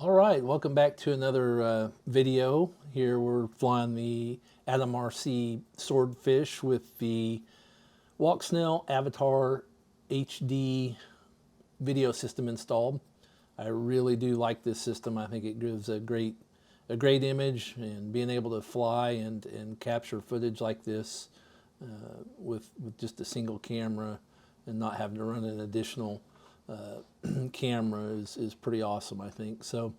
All right, welcome back to another video. Here we're flying the AtomRC Swordfish with the Walksnail Avatar HD video system installed. I really do like this system. I think it gives a great image, and being able to fly and capture footage like this with just a single camera and not having to run an additional camera is pretty awesome, I think. So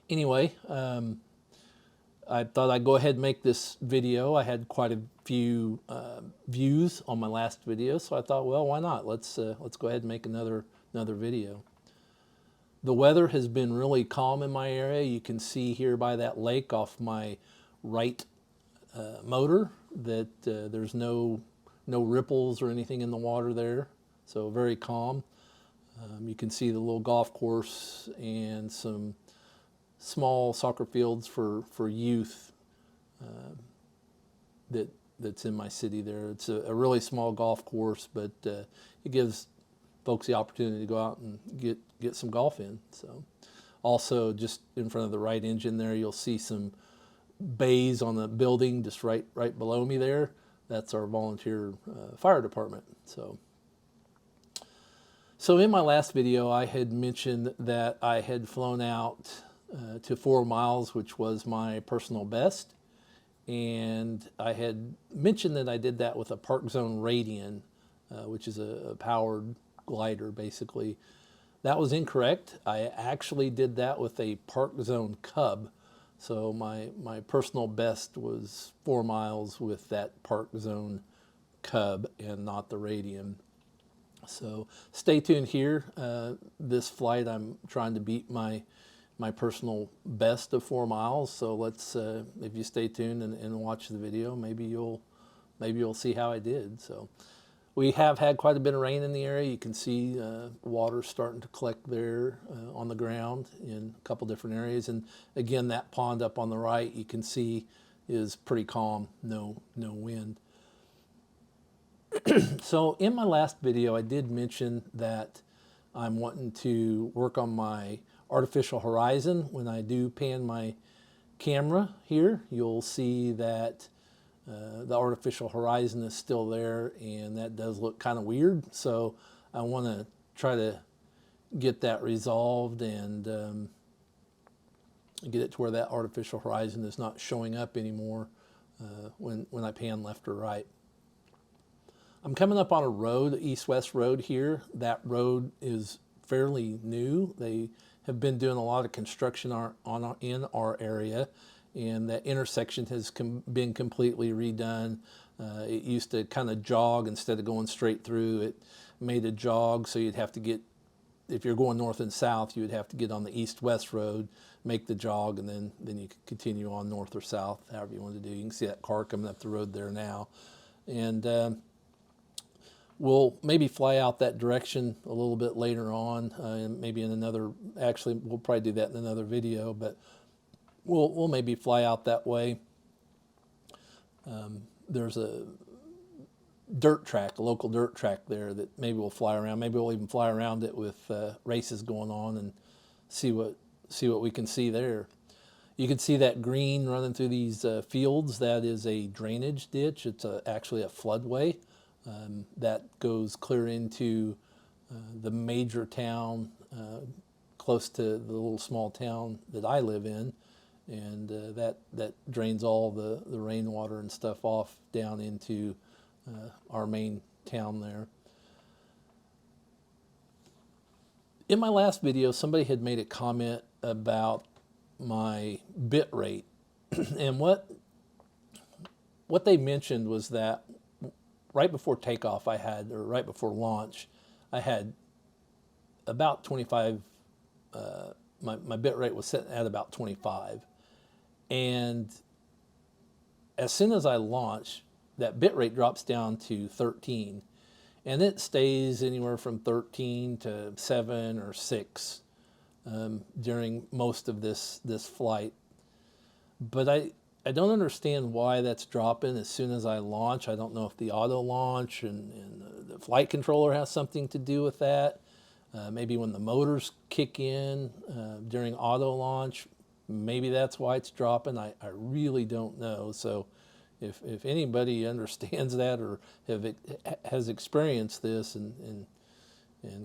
anyway, I thought I'd go ahead and make this video. I had quite a few views on my last video, so I thought, well, why not? Let's go ahead and make another video. The weather has been really calm in my area. You can see here by that lake off my right motor that there's no ripples or anything in the water there, so very calm. You can see the little golf course and some small soccer fields for youth that's in my city there. It's a really small golf course, but it gives folks the opportunity to go out and get some golf in. So also just in front of the right engine there, you'll see some bays on the building just right below me there. That's our volunteer fire department. So in my last video, I had mentioned that I had flown out to 4 miles, which was my personal best. And I had mentioned that I did that with a Park Zone Radian, which is a powered glider, basically. That was incorrect. I actually did that with a Park Zone Cub. So my personal best was 4 miles with that Park Zone Cub and not the Radian. So stay tuned here. This flight, I'm trying to beat my personal best of 4 miles. So let's, if you stay tuned and watch the video, maybe you'll see how I did. So we have had quite a bit of rain in the area. You can see water starting to collect there on the ground in a couple different areas. And again, that pond up on the right, you can see is pretty calm, no wind. So in my last video, I did mention that I'm wanting to work on my artificial horizon. When I do pan my camera here, you'll see that the artificial horizon is still there, and that does look kind of weird. So I want to try to get that resolved and get it to where that artificial horizon is not showing up anymore when I pan left or right. I'm coming up on a road, east-west road here. That road is fairly new. They have been doing a lot of construction in our area, and that intersection has been completely redone. It used to kind of jog instead of going straight through. It made a jog, so you'd have to get, if you're going north and south, you would have to get on the east-west road, make the jog, and then you could continue on north or south, however you want to do. You can see that car coming up the road there now. And we'll maybe fly out that direction a little bit later on, and maybe in another, actually we'll probably do that in another video, but we'll maybe fly out that way. There's a dirt track, a local dirt track there that maybe we'll fly around. Maybe we'll even fly around it with races going on and see what we can see there. You can see that green running through these fields. That is a drainage ditch. It's actually a floodway. That goes clear into the major town close to the little small town that I live in, and that drains all the rainwater and stuff off down into our main town there. In my last video, somebody had made a comment about my bit rate, and what they mentioned was that right before takeoff or right before launch, I had about 25, my bit rate was set at about 25. And as soon as I launch, that bit rate drops down to 13. And it stays anywhere from 13 to 7 or 6 during most of this flight. But I don't understand why that's dropping as soon as I launch. I don't know if the auto launch and the flight controller has something to do with that. Maybe when the motors kick in during auto launch, maybe that's why it's dropping. I really don't know. So if anybody understands that or has experienced this and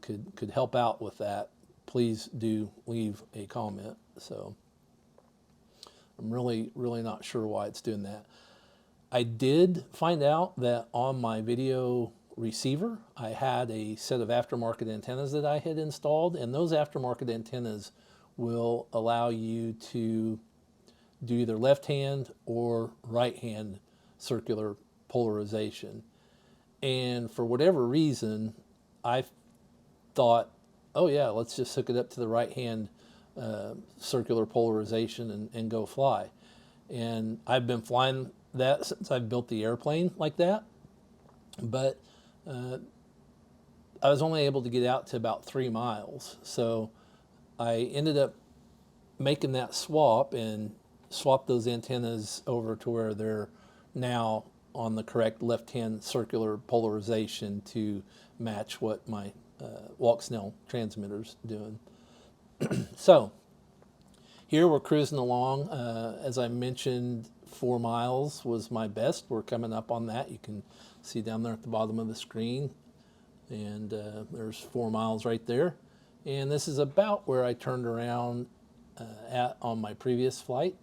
could help out with that, please do leave a comment. So I'm really not sure why it's doing that. I did find out that on my video receiver, I had a set of aftermarket antennas that I had installed, and those aftermarket antennas will allow you to do either left hand or right hand circular polarization. And for whatever reason, I thought, oh yeah, let's just hook it up to the right hand circular polarization and go fly. And I've been flying that since I've built the airplane like that, but I was only able to get out to about 3 miles. So I ended up making that swap and swapped those antennas over to where they're now on the correct left-hand circular polarization to match what my Walksnail transmitter's doing. So here we're cruising along. As I mentioned, 4 miles was my best. We're coming up on that. You can see down there at the bottom of the screen, and there's 4 miles right there. And this is about where I turned around on my previous flight.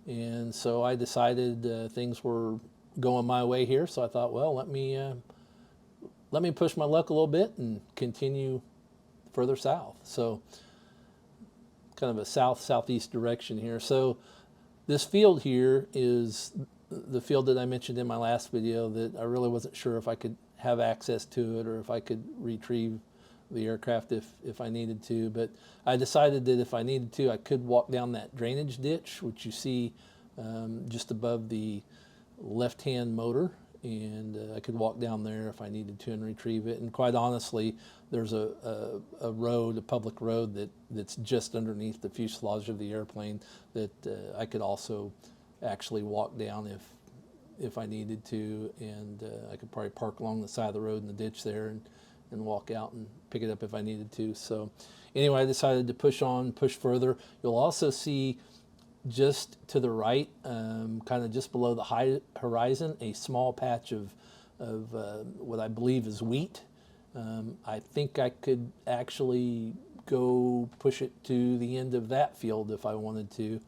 And so I decided things were going my way here. So I thought, well, let me push my luck a little bit and continue further south. So kind of a south-southeast direction here. So this field here is the field that I mentioned in my last video that I really wasn't sure if I could have access to it or if I could retrieve the aircraft if I needed to. But I decided that if I needed to, I could walk down that drainage ditch, which you see just above the left-hand motor, and I could walk down there if I needed to and retrieve it. And quite honestly, there's a road, a public road that's just underneath the fuselage of the airplane that I could also actually walk down if I needed to, and I could probably park along the side of the road in the ditch there and walk out and pick it up if I needed to. So anyway, I decided to push further. You'll also see just to the right, kind of just below the high horizon, a small patch of what I believe is wheat. I think I could actually go push it to the end of that field if I wanted to,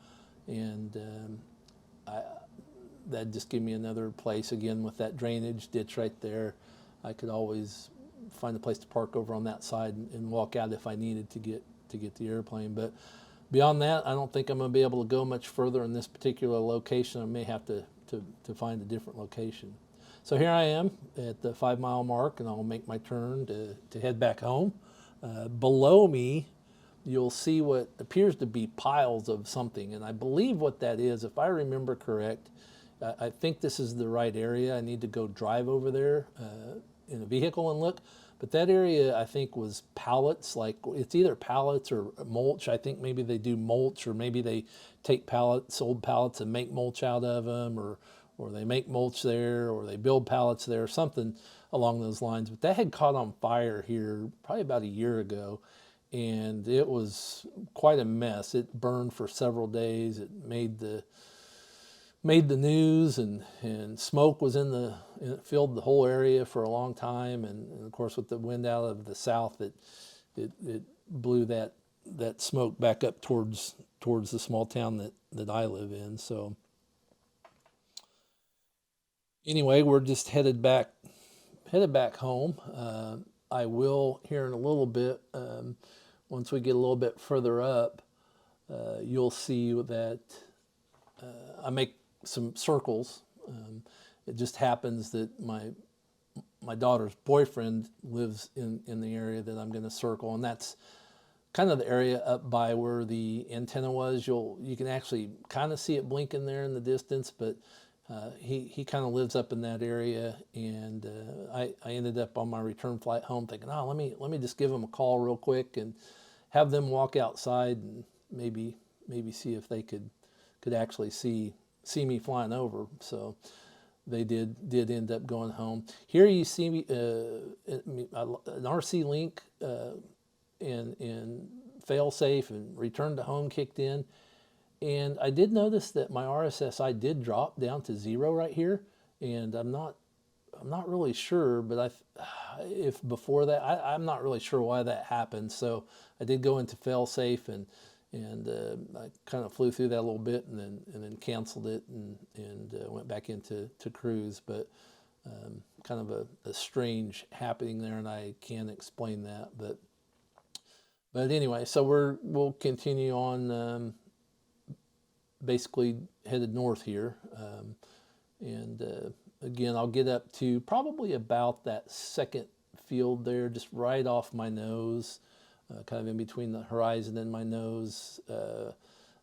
and that'd just give me another place again with that drainage ditch right there. I could always find a place to park over on that side and walk out if I needed to get the airplane. But beyond that, I don't think I'm going to be able to go much further in this particular location. I may have to find a different location. So here I am at the 5 mile mark, and I'll make my turn to head back home. Below me, you'll see what appears to be piles of something, and I believe what that is, if I remember correct, I think this is the right area. I need to go drive over there in a vehicle and look. But that area, I think, was pallets. Like, it's either pallets or mulch. I think maybe they do mulch, or maybe they take pallets, old pallets, and make mulch out of them, or they make mulch there, or they build pallets there, something along those lines. But that had caught on fire here probably about a year ago, and it was quite a mess. It burned for several days. It made the news, and smoke was it filled the whole area for a long time, and of course with the wind out of the south, it blew that smoke back up towards the small town that I live in. So anyway, we're just headed back home. I will, here in a little bit, once we get a little bit further up, you'll see that I make some circles. It just happens that my daughter's boyfriend lives in the area that I'm going to circle, and that's kind of the area up by where the antenna was. You can actually kind of see it blinking there in the distance, but he kind of lives up in that area, and I ended up on my return flight home thinking, oh, let me just give them a call real quick and have them walk outside and maybe see if they could actually see me flying over. So they did end up going home. Here you see me an RC link and fail safe and return to home kicked in. And I did notice that my RSSI did drop down to 0 right here, and I'm not really sure, but if before that, I'm not really sure why that happened. So I did go into fail safe, and I kind of flew through that a little bit, and then canceled it and went back into cruise. But kind of a strange happening there, and I can't explain that. But anyway, so we'll continue on. Basically headed north here, and again, I'll get up to probably about that second field there, just right off my nose, kind of in between the horizon and my nose.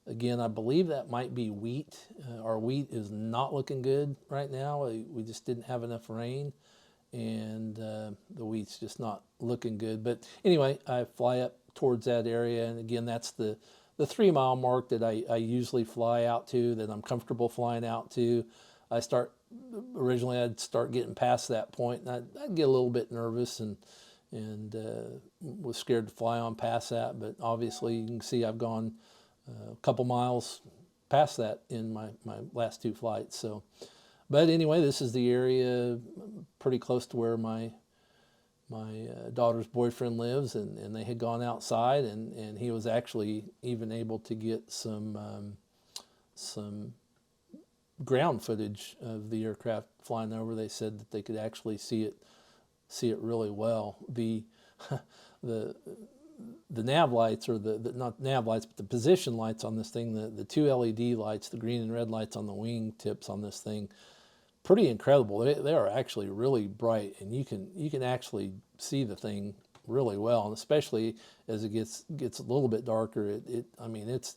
Again, I believe that might be wheat. Our wheat is not looking good right now. We just didn't have enough rain, and the wheat's just not looking good. But anyway, I fly up towards that area, and again, that's the 3 mile mark that I usually fly out to, that I'm comfortable flying out to. Originally I'd start getting past that point, and I'd get a little bit nervous and was scared to fly on past that. But obviously you can see I've gone a couple miles past that in my last 2 flights. So, but anyway, this is the area pretty close to where my daughter's boyfriend lives, and they had gone outside, and he was actually even able to get some ground footage of the aircraft flying over. They said that they could actually see it really well. The nav lights, or the not nav lights, but the position lights on this thing, the 2 LED lights, the green and red lights on the wing tips on this thing, pretty incredible. They are actually really bright, and you can actually see the thing really well, and especially as it gets a little bit darker, I mean it's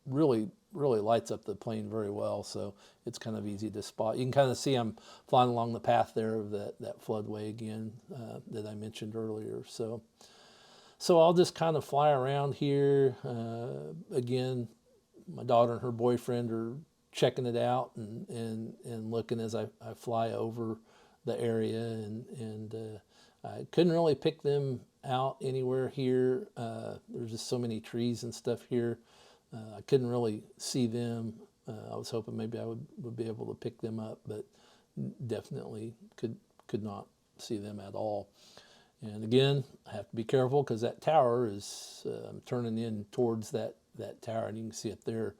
really lights up the plane very well. So it's kind of easy to spot. You can kind of see I'm flying along the path there of that floodway again that I mentioned earlier. So I'll just kind of fly around here. Again, my daughter and her boyfriend are checking it out and looking as I fly over the area, and I couldn't really pick them out anywhere here. There's just so many trees and stuff here. I couldn't really see them. I was hoping maybe I would be able to pick them up, but definitely could not see them at all. And again, I have to be careful because that tower is turning in towards that tower, and you can see it there.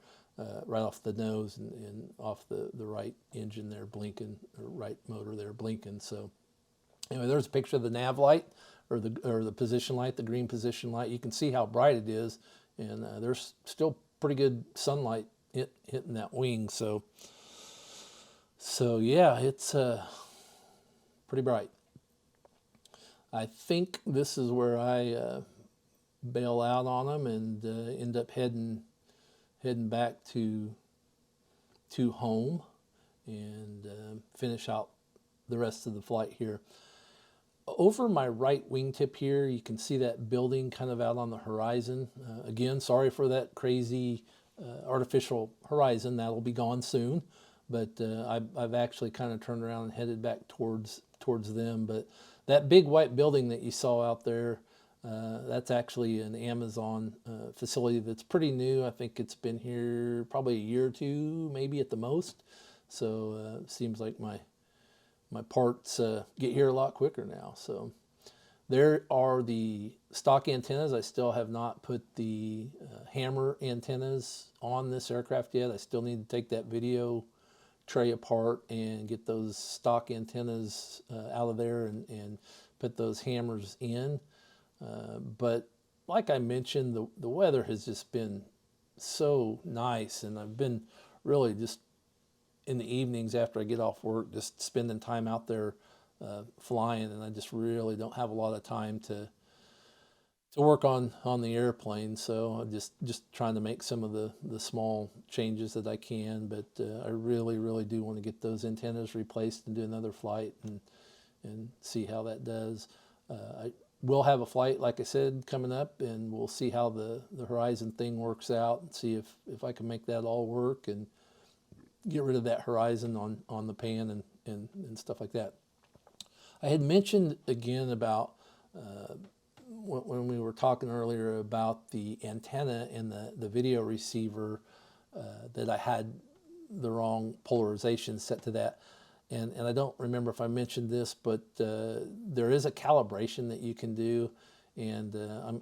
Right off the nose and off the right engine there blinking, or right motor there blinking. So anyway, there's a picture of the nav light, or the position light, the green position light. You can see how bright it is, and there's still pretty good sunlight hitting that wing. So yeah, it's pretty bright. I think this is where I bail out on them and end up heading back to home and finish out the rest of the flight here. Over my right wingtip here, you can see that building kind of out on the horizon. Again, sorry for that crazy artificial horizon. That'll be gone soon, but I've actually kind of turned around and headed back towards them. But that big white building that you saw out there, that's actually an Amazon facility that's pretty new. I think it's been here probably a year or two, maybe at the most. So it seems like my parts get here a lot quicker now. So there are the stock antennas. I still have not put the hammer antennas on this aircraft yet. I still need to take that video tray apart and get those stock antennas out of there and put those hammers in. But like I mentioned, the weather has just been so nice, and I've been really just in the evenings after I get off work, just spending time out there flying, and I just really don't have a lot of time to work on the airplane. So I'm just trying to make some of the small changes that I can, but I really do want to get those antennas replaced and do another flight and see how that does. I will have a flight, like I said, coming up, and we'll see how the horizon thing works out and see if I can make that all work and get rid of that horizon on the pan and stuff like that. I had mentioned again about when we were talking earlier about the antenna and the video receiver, that I had the wrong polarization set to that. And I don't remember if I mentioned this, but there is a calibration that you can do, and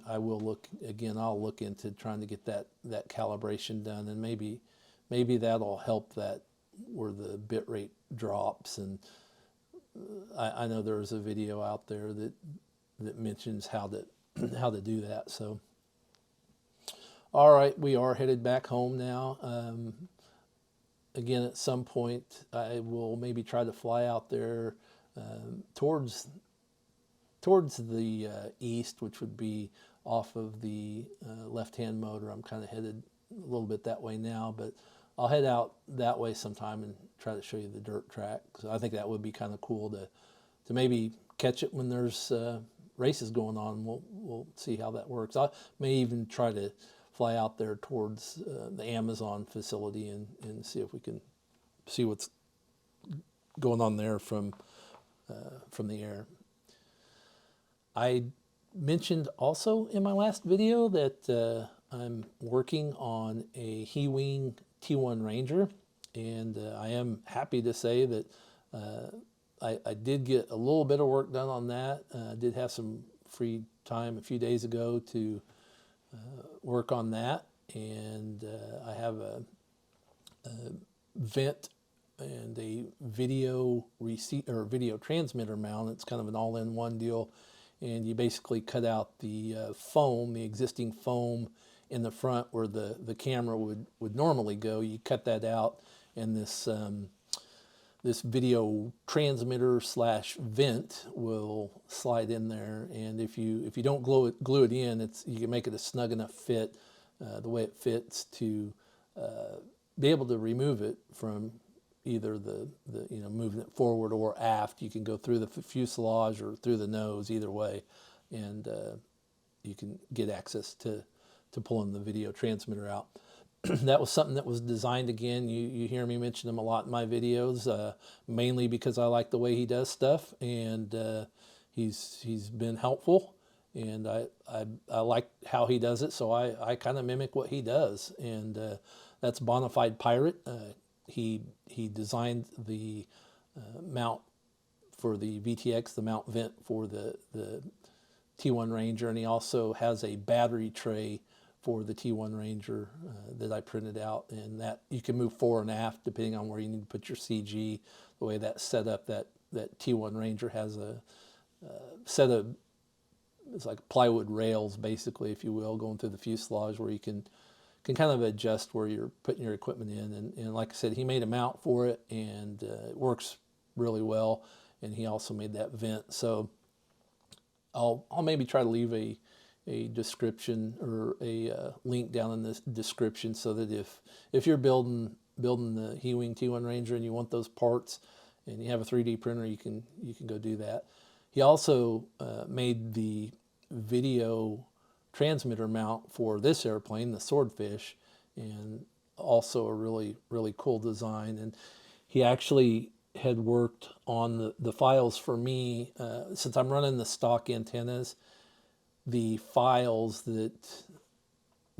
I will look again. I'll look into trying to get that calibration done, and maybe that'll help that where the bit rate drops. And I know there's a video out there that mentions how to do that. So, all right, we are headed back home now. Again, at some point, I will maybe try to fly out there towards the east, which would be off of the left-hand motor. I'm kind of headed a little bit that way now, but I'll head out that way sometime and try to show you the dirt track. So I think that would be kind of cool to maybe catch it when there's races going on. We'll see how that works. I may even try to fly out there towards the Amazon facility and see if we can see what's going on there from the air. I mentioned also in my last video that I'm working on a Hewing T1 Ranger, and I am happy to say that I did get a little bit of work done on that. I did have some free time a few days ago to work on that, and I have a vent and a video video transmitter mount. It's kind of an all-in-one deal, and you basically cut out the foam, the existing foam in the front where the camera would normally go. You cut that out, and this this video transmitter / vent will slide in there, and if you don't glue it in, you can make it a snug enough fit, the way it fits, to be able to remove it from either the moving it forward or aft. You can go through the fuselage or through the nose, either way, and you can get access to pulling the video transmitter out. That was something that was designed, again, you hear me mention him a lot in my videos, mainly because I like the way he does stuff, and he's been helpful, and I like how he does it, so I kind of mimic what he does, and that's Bonafide Pirate. He designed the mount for the VTX, the mount vent for the T1 Ranger, and he also has a battery tray for the T1 Ranger that I printed out, and that you can move fore and aft depending on where you need to put your CG. The way that's set up, that T1 Ranger has a set of, it's like plywood rails, basically, if you will, going through the fuselage, where you can kind of adjust where you're putting your equipment in. And like I said, he made a mount for it, and it works really well. And he also made that vent. So I'll maybe try to leave a description or a link down in the description, so that if you're building the Hewing T1 Ranger and you want those parts and you have a 3D printer, you can go do that. He also made the video transmitter mount for this airplane, the Swordfish, and also a really cool design. And he actually had worked on the files for me, since I'm running the stock antennas. The files that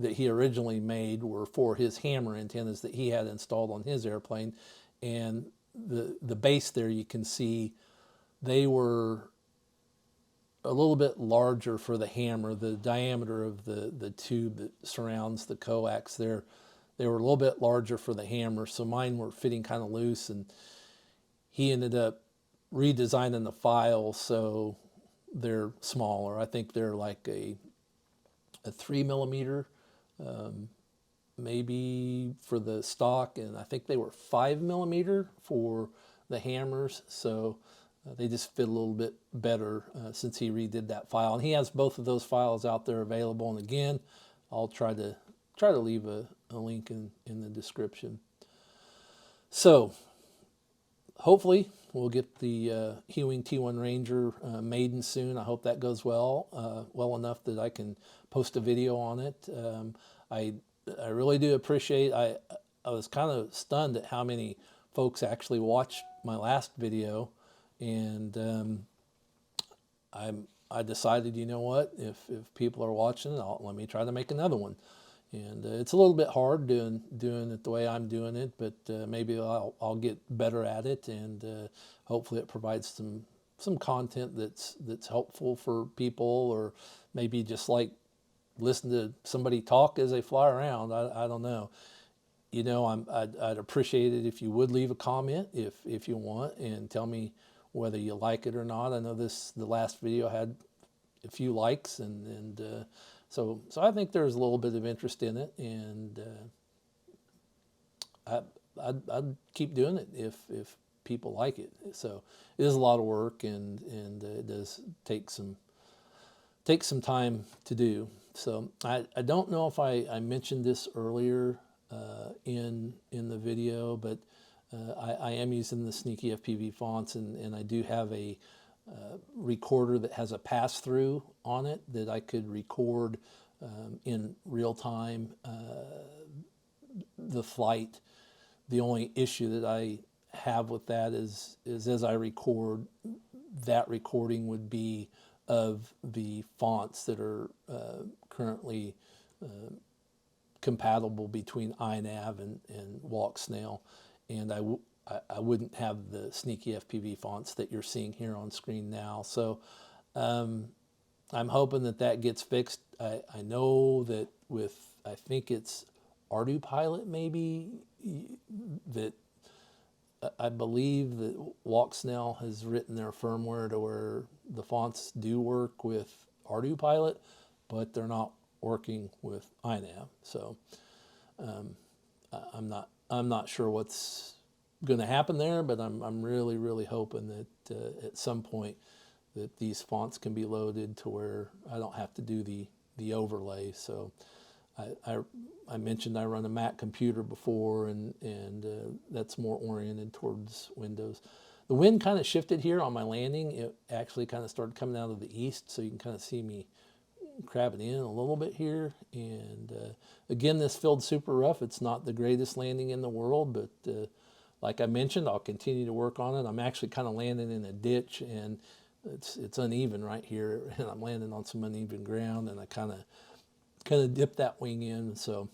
he originally made were for his hammer antennas that he had installed on his airplane, and the base there, you can see they were a little bit larger for the hammer. The diameter of the tube that surrounds the coax there, they were a little bit larger for the hammer, so mine were fitting kind of loose, and he ended up redesigning the files so they're smaller. I think they're like a 3mm, maybe for the stock, and I think they were 5mm for the hammers. So they just fit a little bit better since he redid that file. And he has both of those files out there available. And again, I'll try to leave a link in the description. So hopefully we'll get the Hewing T1 Ranger maiden soon. I hope that goes well, well enough that I can post a video on it. I really do appreciate, I was kind of stunned at how many folks actually watched my last video, and I'm I decided, you know what, if people are watching, let me try to make another one. And it's a little bit hard doing it the way I'm doing it, but maybe I'll get better at it, and hopefully it provides some content that's helpful for people, or maybe just like listen to somebody talk as they fly around. I don't know. You know, I'd appreciate it if you would leave a comment if you want, and tell me whether you like it or not. I know the last video had a few likes, and so I think there's a little bit of interest in it, and I'd keep doing it if people like it. So it is a lot of work, and it does take some time to do. So I don't know if I mentioned this earlier in the video, but I am using the Sneaky FPV fonts, and I do have a recorder that has a pass-through on it that I could record in real time the flight. The only issue that I have with that is as I record, that recording would be of the fonts that are currently compatible between INAV and Walksnail, and I wouldn't have the Sneaky FPV fonts that you're seeing here on screen now. So I'm hoping that gets fixed. I know that with, I think it's ArduPilot maybe, that I believe that Walksnail has written their firmware to where the fonts do work with ArduPilot, but they're not working with INAV. So I'm not sure what's going to happen there, but I'm really hoping that at some point that these fonts can be loaded to where I don't have to do the overlay. So I mentioned I run a Mac computer before, and that's more oriented towards Windows. The wind kind of shifted here on my landing. It actually kind of started coming out of the east, so you can kind of see me crabbing in a little bit here. And again, this field's super rough. It's not the greatest landing in the world, but like I mentioned, I'll continue to work on it. I'm actually kind of landing in a ditch, and it's uneven right here, and I'm landing on some uneven ground, and I kind of dip that wing in. So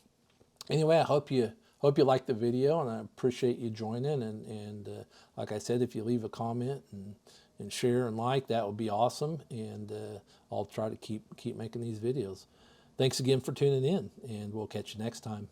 anyway, I hope you like the video, and I appreciate you joining, and like I said, if you leave a comment and share and like, that would be awesome, and I'll try to keep making these videos. Thanks again for tuning in, and we'll catch you next time.